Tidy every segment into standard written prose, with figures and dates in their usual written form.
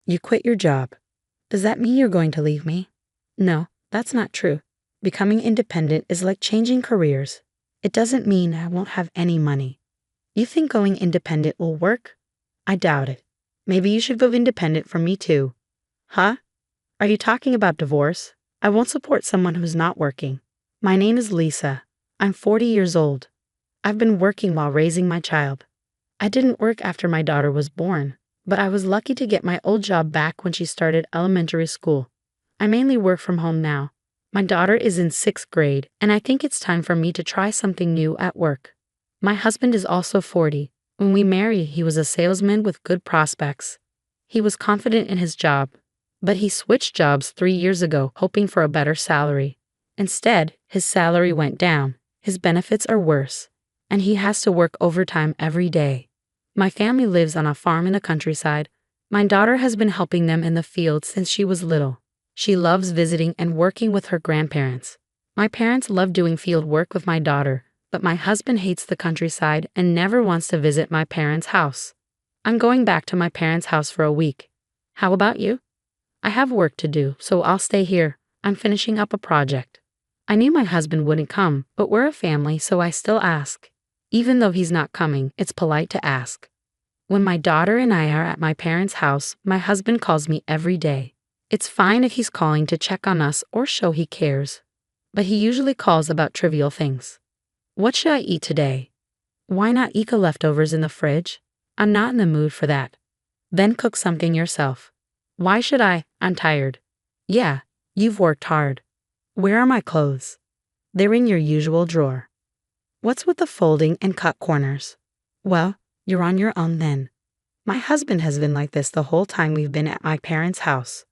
You quit your job. Does that mean you're going to leave me? No, that's not true. Becoming independent is like changing careers. It doesn't mean I won't have any money. You think going independent will work? I doubt it. Maybe you should go independent from me too. Huh? Are you talking about divorce? I won't support someone who's not working. My name is Lisa. I'm 40 years old. I've been working while raising my child. I didn't work after my daughter was born, but I was lucky to get my old job back when she started elementary school. I mainly work from home now. My daughter is in 6th grade, and I think it's time for me to try something new at work. My husband is also 40. When we married, he was a salesman with good prospects. He was confident in his job, but he switched jobs 3 years ago, hoping for a better salary. Instead, his salary went down, his benefits are worse, and he has to work overtime every day. My family lives on a farm in the countryside. My daughter has been helping them in the field since she was little. She loves visiting and working with her grandparents. My parents love doing field work with my daughter, but my husband hates the countryside and never wants to visit my parents' house. I'm going back to my parents' house for a week. How about you? I have work to do, so I'll stay here. I'm finishing up a project. I knew my husband wouldn't come, but we're a family, so I still ask. Even though he's not coming, it's polite to ask. When my daughter and I are at my parents' house, my husband calls me every day. It's fine if he's calling to check on us or show he cares, but he usually calls about trivial things. What should I eat today? Why not eat the leftovers in the fridge? I'm not in the mood for that. Then cook something yourself. Why should I? I'm tired. Yeah, you've worked hard. Where are my clothes? They're in your usual drawer. What's with the folding and cut corners? Well, you're on your own then. My husband has been like this the whole time we've been at my parents' house,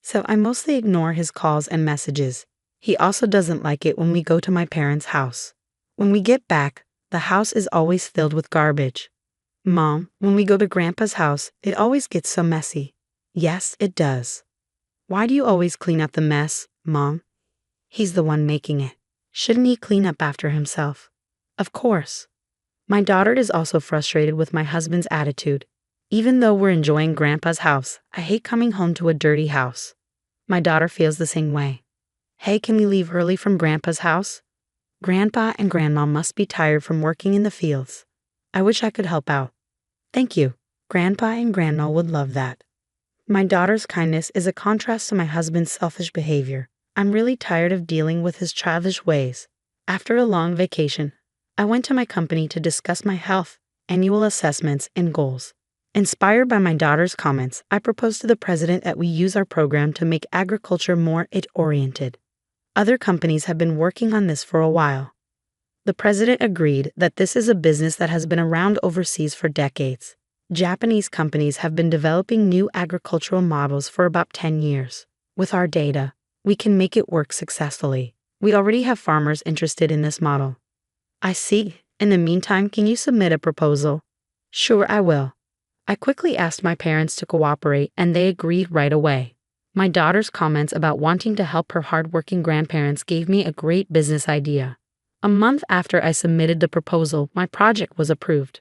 so I mostly ignore his calls and messages. He also doesn't like it when we go to my parents' house. When we get back, the house is always filled with garbage. Mom, when we go to Grandpa's house, it always gets so messy. Yes, it does. Why do you always clean up the mess, Mom? He's the one making it. Shouldn't he clean up after himself? Of course. My daughter is also frustrated with my husband's attitude. Even though we're enjoying Grandpa's house, I hate coming home to a dirty house. My daughter feels the same way. Hey, can we leave early from Grandpa's house? Grandpa and Grandma must be tired from working in the fields. I wish I could help out. Thank you. Grandpa and Grandma would love that. My daughter's kindness is a contrast to my husband's selfish behavior. I'm really tired of dealing with his childish ways. After a long vacation, I went to my company to discuss my health, annual assessments, and goals. Inspired by my daughter's comments, I proposed to the president that we use our program to make agriculture more it-oriented. Other companies have been working on this for a while. The president agreed that this is a business that has been around overseas for decades. Japanese companies have been developing new agricultural models for about 10 years. With our data, we can make it work successfully. We already have farmers interested in this model. I see. In the meantime, can you submit a proposal? Sure, I will. I quickly asked my parents to cooperate, and they agreed right away. My daughter's comments about wanting to help her hardworking grandparents gave me a great business idea. A month after I submitted the proposal, my project was approved.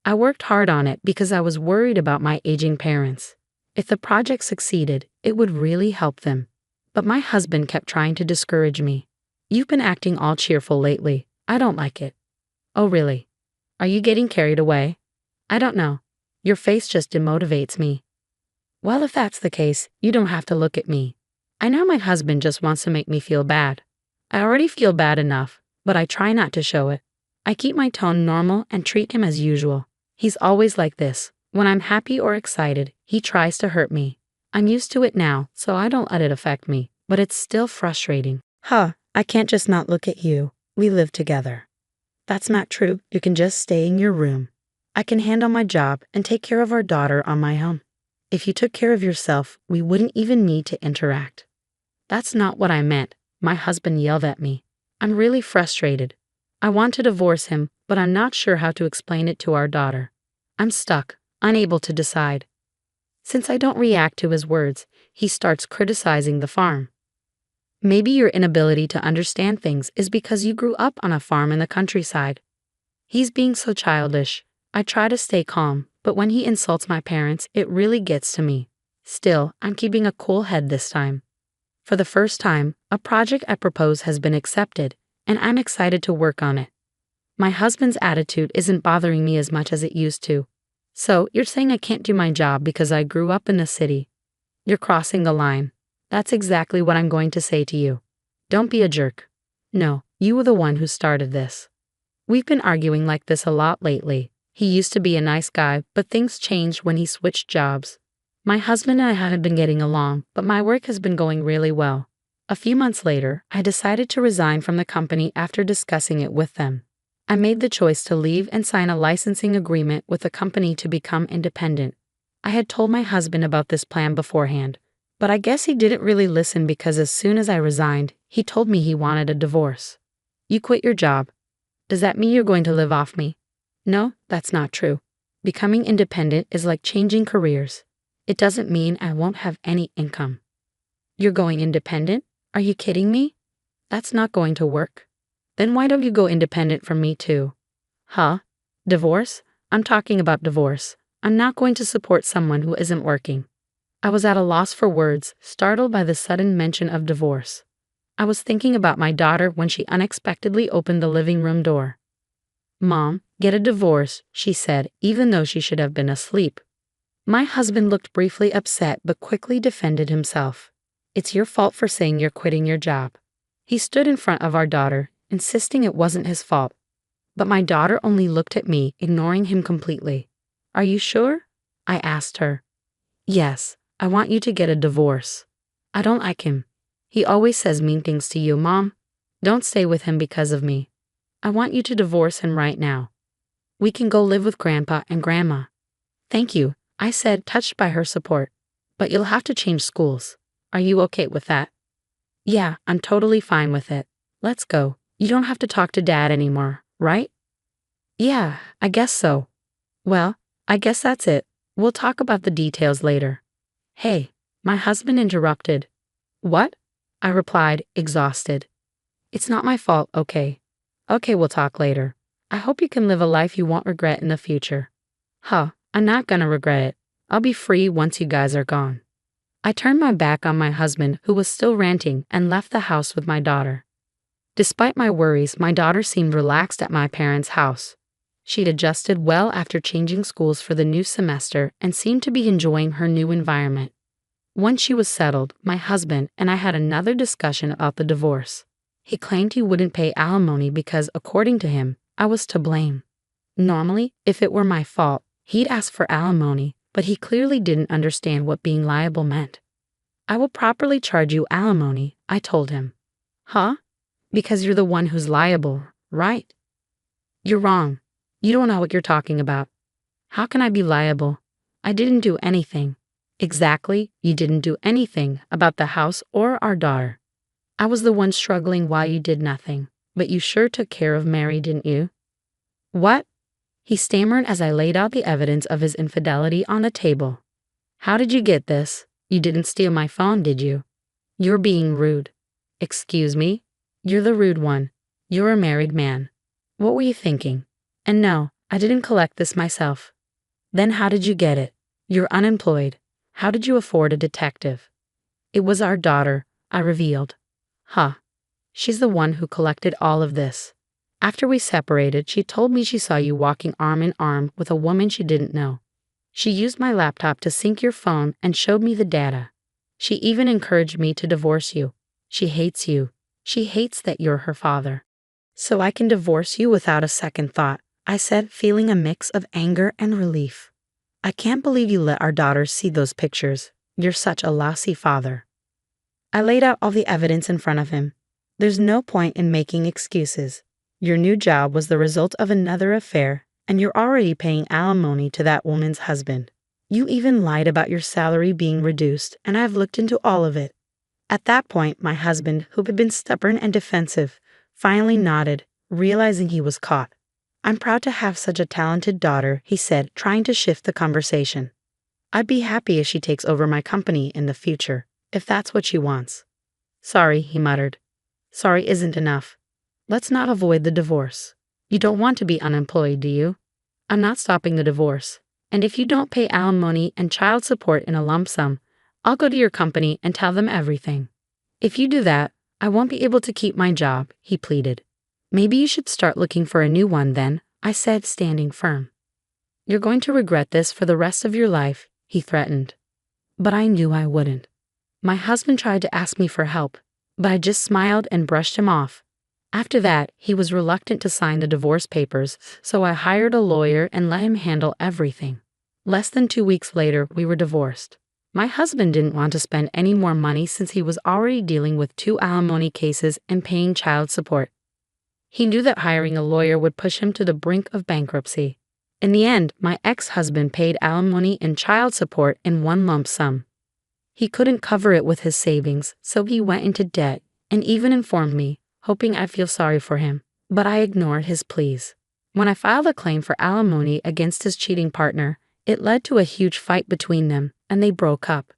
I worked hard on it because I was worried about my aging parents. If the project succeeded, it would really help them. But my husband kept trying to discourage me. You've been acting all cheerful lately. I don't like it. Oh, really? Are you getting carried away? I don't know. Your face just demotivates me. Well, if that's the case, you don't have to look at me. I know my husband just wants to make me feel bad. I already feel bad enough, but I try not to show it. I keep my tone normal and treat him as usual. He's always like this. When I'm happy or excited, he tries to hurt me. I'm used to it now, so I don't let it affect me, but it's still frustrating. I can't just not look at you. We live together. That's not true. You can just stay in your room. I can handle my job and take care of our daughter on my own. If you took care of yourself, we wouldn't even need to interact. That's not what I meant. My husband yelled at me. I'm really frustrated. I want to divorce him, but I'm not sure how to explain it to our daughter. I'm stuck, unable to decide. Since I don't react to his words, he starts criticizing the farm. Maybe your inability to understand things is because you grew up on a farm in the countryside. He's being so childish. I try to stay calm, but when he insults my parents, it really gets to me. Still, I'm keeping a cool head this time. For the first time, a project I propose has been accepted, and I'm excited to work on it. My husband's attitude isn't bothering me as much as it used to. So, you're saying I can't do my job because I grew up in the city? You're crossing the line. That's exactly what I'm going to say to you. Don't be a jerk. No, you were the one who started this. We've been arguing like this a lot lately. He used to be a nice guy, but things changed when he switched jobs. My husband and I haven't been getting along, but my work has been going really well. A few months later, I decided to resign from the company after discussing it with them. I made the choice to leave and sign a licensing agreement with the company to become independent. I had told my husband about this plan beforehand, but I guess he didn't really listen because as soon as I resigned, he told me he wanted a divorce. You quit your job. Does that mean you're going to live off me? No, that's not true. Becoming independent is like changing careers. It doesn't mean I won't have any income. You're going independent? Are you kidding me? That's not going to work. Then why don't you go independent from me too? Huh? Divorce? I'm talking about divorce. I'm not going to support someone who isn't working. I was at a loss for words, startled by the sudden mention of divorce. I was thinking about my daughter when she unexpectedly opened the living room door. Mom, get a divorce, she said, even though she should have been asleep. My husband looked briefly upset but quickly defended himself. It's your fault for saying you're quitting your job. He stood in front of our daughter, insisting it wasn't his fault. But my daughter only looked at me, ignoring him completely. Are you sure? I asked her. Yes, I want you to get a divorce. I don't like him. He always says mean things to you, Mom. Don't stay with him because of me. I want you to divorce him right now. We can go live with Grandpa and Grandma. Thank you, I said, touched by her support. But you'll have to change schools. Are you okay with that? Yeah, I'm totally fine with it. Let's go. You don't have to talk to Dad anymore, right? Yeah, I guess so. Well, I guess that's it. We'll talk about the details later. Hey, my husband interrupted. What? I replied, exhausted. It's not my fault, okay? Okay, we'll talk later. I hope you can live a life you won't regret in the future. Huh, I'm not gonna regret it. I'll be free once you guys are gone. I turned my back on my husband, who was still ranting, and left the house with my daughter. Despite my worries, my daughter seemed relaxed at my parents' house. She'd adjusted well after changing schools for the new semester and seemed to be enjoying her new environment. Once she was settled, my husband and I had another discussion about the divorce. He claimed he wouldn't pay alimony because, according to him, I was to blame. Normally, if it were my fault, he'd ask for alimony, but he clearly didn't understand what being liable meant. I will properly charge you alimony, I told him. Huh? Because you're the one who's liable, right? You're wrong. You don't know what you're talking about. How can I be liable? I didn't do anything. Exactly, you didn't do anything about the house or our daughter. I was the one struggling while you did nothing, but you sure took care of Mary, didn't you? What? He stammered as I laid out the evidence of his infidelity on the table. How did you get this? You didn't steal my phone, did you? You're being rude. Excuse me? You're the rude one. You're a married man. What were you thinking? And no, I didn't collect this myself. Then how did you get it? You're unemployed. How did you afford a detective? It was our daughter, I revealed. Huh. She's the one who collected all of this. After we separated, she told me she saw you walking arm in arm with a woman she didn't know. She used my laptop to sync your phone and showed me the data. She even encouraged me to divorce you. She hates you. She hates that you're her father. So I can divorce you without a second thought, I said, feeling a mix of anger and relief. I can't believe you let our daughter see those pictures. You're such a lousy father. I laid out all the evidence in front of him. There's no point in making excuses. Your new job was the result of another affair, and you're already paying alimony to that woman's husband. You even lied about your salary being reduced, and I've looked into all of it. At that point, my husband, who had been stubborn and defensive, finally nodded, realizing he was caught. I'm proud to have such a talented daughter, he said, trying to shift the conversation. I'd be happy if she takes over my company in the future, if that's what she wants. Sorry, he muttered. Sorry isn't enough. Let's not avoid the divorce. You don't want to be unemployed, do you? I'm not stopping the divorce. And if you don't pay alimony and child support in a lump sum, I'll go to your company and tell them everything. If you do that, I won't be able to keep my job, he pleaded. Maybe you should start looking for a new one then, I said, standing firm. You're going to regret this for the rest of your life, he threatened. But I knew I wouldn't. My husband tried to ask me for help, but I just smiled and brushed him off. After that, he was reluctant to sign the divorce papers, so I hired a lawyer and let him handle everything. Less than 2 weeks later, we were divorced. My husband didn't want to spend any more money since he was already dealing with 2 alimony cases and paying child support. He knew that hiring a lawyer would push him to the brink of bankruptcy. In the end, my ex-husband paid alimony and child support in one lump sum. He couldn't cover it with his savings, so he went into debt and even informed me, hoping I'd feel sorry for him, but I ignored his pleas. When I filed a claim for alimony against his cheating partner, it led to a huge fight between them, and they broke up.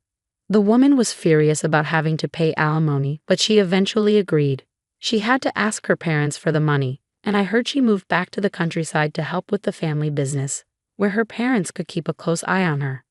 The woman was furious about having to pay alimony, but she eventually agreed. She had to ask her parents for the money, and I heard she moved back to the countryside to help with the family business, where her parents could keep a close eye on her.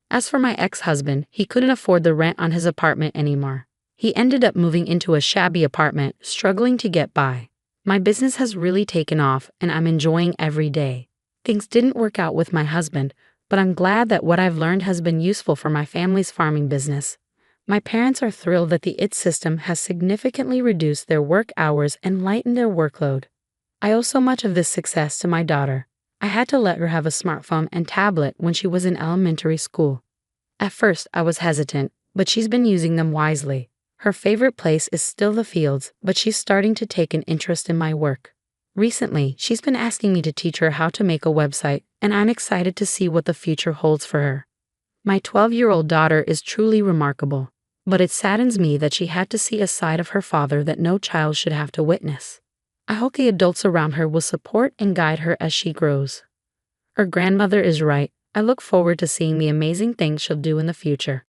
As for my ex-husband, he couldn't afford the rent on his apartment anymore. He ended up moving into a shabby apartment, struggling to get by. My business has really taken off, and I'm enjoying every day. Things didn't work out with my husband, but I'm glad that what I've learned has been useful for my family's farming business. My parents are thrilled that the IT system has significantly reduced their work hours and lightened their workload. I owe so much of this success to my daughter. I had to let her have a smartphone and tablet when she was in elementary school. At first, I was hesitant, but she's been using them wisely. Her favorite place is still the fields, but she's starting to take an interest in my work. Recently, she's been asking me to teach her how to make a website, and I'm excited to see what the future holds for her. My 12-year-old daughter is truly remarkable, but it saddens me that she had to see a side of her father that no child should have to witness. I hope the adults around her will support and guide her as she grows. Her grandmother is right. I look forward to seeing the amazing things she'll do in the future.